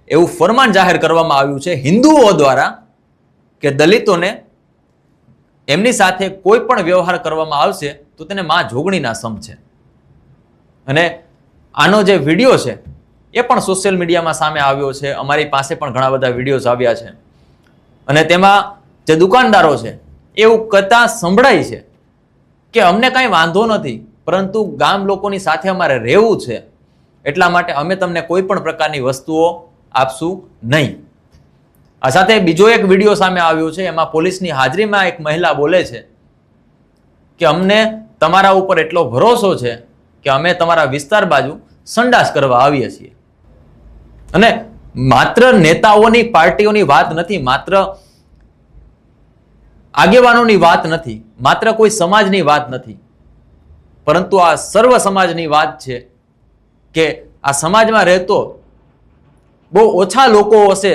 એવું ફરમાન જાહેર કરવામાં આવ્યું છે હિન્દુઓ દ્વારા કે દલિતોને એમની સાથે કોઈ પણ વ્યવહાર કરવામાં આવશે તો તેને માં જોગણીના સમ છે. અને આનો જે વિડીયો છે એ પણ સોશિયલ મીડિયામાં સામે આવ્યો છે. અમારી પાસે પણ ઘણા બધા વિડીયોઝ આવ્યા છે અને તેમાં જે દુકાનદારો છે એવું કહેતા સંભળાય છે કે અમને કાંઈ વાંધો નથી, પરંતુ ગામ લોકોની સાથે અમારે રહેવું છે, એટલા માટે અમે તમને કોઈ પણ પ્રકારની વસ્તુઓ આપશું નહીં. આ સાથે બીજો એક વિડીયો સામે આવ્યો છે. એમાં પોલીસની હાજરીમાં એક મહિલા બોલે છે કે અમને તમારા ઉપર એટલો ભરોસો છે કે અમે તમારા વિસ્તાર બાજુ સંડાસ કરવા આવીએ છીએ. અને માત્ર નેતાઓની પાર્ટીઓની વાત નથી, માત્ર આગેવાનોની વાત નથી, માત્ર કોઈ સમાજની વાત નથી, પરંતુ આ સર્વ સમાજની વાત છે કે આ સમાજમાં રહેતો બહુ ઓછા લોકો હશે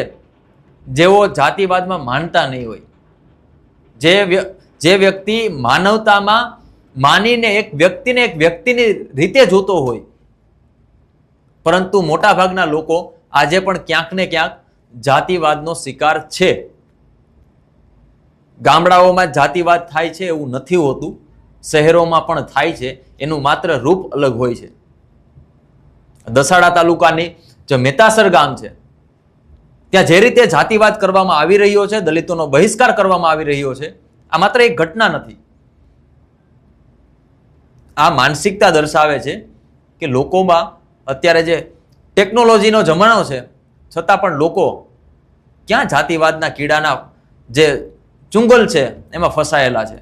જેઓ જાતિવાદમાં માનતા નહીં હોય. જે વ્યક્તિ માનવતામાં માનીને એક વ્યક્તિની રીતે જોતો હોય, પરંતુ મોટા ભાગના લોકો આજે પણ ક્યાંક ને ક્યાંક જાતિવાદનો શિકાર છે. ગામડાઓમાં જાતિવાદ થાય છે એવું નથી હોતું, શહેરોમાં પણ થાય છે, એનું માત્ર રૂપ અલગ હોય છે. દસાડા તાલુકાની જે મેતાસર ગામ છે ત્યાં જે રીતે જાતિવાદ કરવામાં આવી રહ્યો છે, દલિતોનો બહિષ્કાર કરવામાં આવી રહ્યો છે, આ માત્ર એક ઘટના નથી. આ માનસિકતા દર્શાવે છે કે લોકોમાં અત્યારે જે ટેકનોલોજીનો જમાનો છે છતાં પણ લોકો ક્યાં જાતિવાદના કીડાના જે ચુંગલ છે એમાં ફસાયેલા છે.